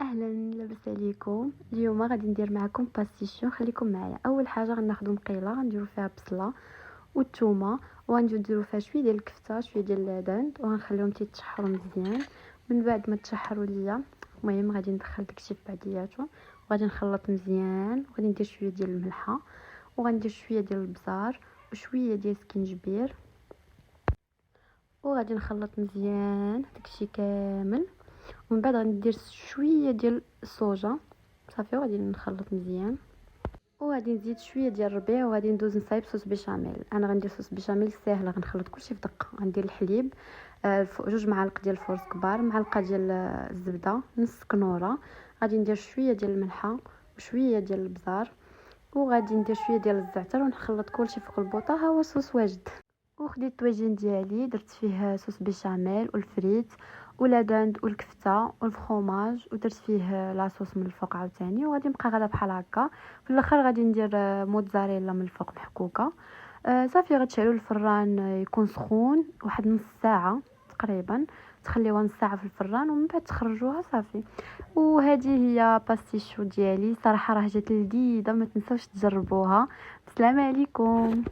اهلا، لاباس عليكم؟ اليوم غادي ندير معكم باستيشيو. خليكم معايا. اول حاجه غناخذوا مقيله غنديروا فيها بصله والثومه، وغنديروا فيها شويه ديال الكفته شويه ديال العدن، وغنخليهم تيتشحروا مزيان. من بعد ما تشحروا ليا، المهم غادي ندخل داكشي في بعضياته وغادي نخلط مزيان. وغادي ندير شويه ديال الملحه، وغندير شويه ديال البزار وشويه ديال السكينجبير، وغادي نخلط مزيان داكشي كامل. ومن بعد غندير شويه ديال الصوجا صافي، وغادي نخلط مزيان. وغادي نزيد شويه ديال الربيع، وغادي ندوز نصايب صوص بيشاميل. انا غندير صوص بيشاميل ساهله، غنخلط كلشي في دقه. غندير الحليب، جوج معالق ديال الفورص كبار، معلقه ديال الزبده، نص كنوره. غادي ندير شويه ديال الملحه وشويه ديال البزار، وغادي ندير شويه ديال الزعتر، ونخلط كلشي في قلبوطه. ها هو الصوص واجد. وخديت الطواجن ديالي، درت فيه صوص بيشاميل والفريت والدند والكفته والفرomاج، ودرت فيه لاصوص من الفوق عاوتاني. وغادي نبقى غادا بحال هكا. في الاخر غادي ندير موتزاريلا من الفوق محكوكه. صافي غتشعلوا الفران يكون سخون واحد نص ساعه تقريبا، تخليوها نص ساعه في الفران ومن بعد تخرجوها صافي. وهذه هي باستيشو ديالي. صراحه راه جات لذيذه، ما تنساوش تجربوها. السلام عليكم.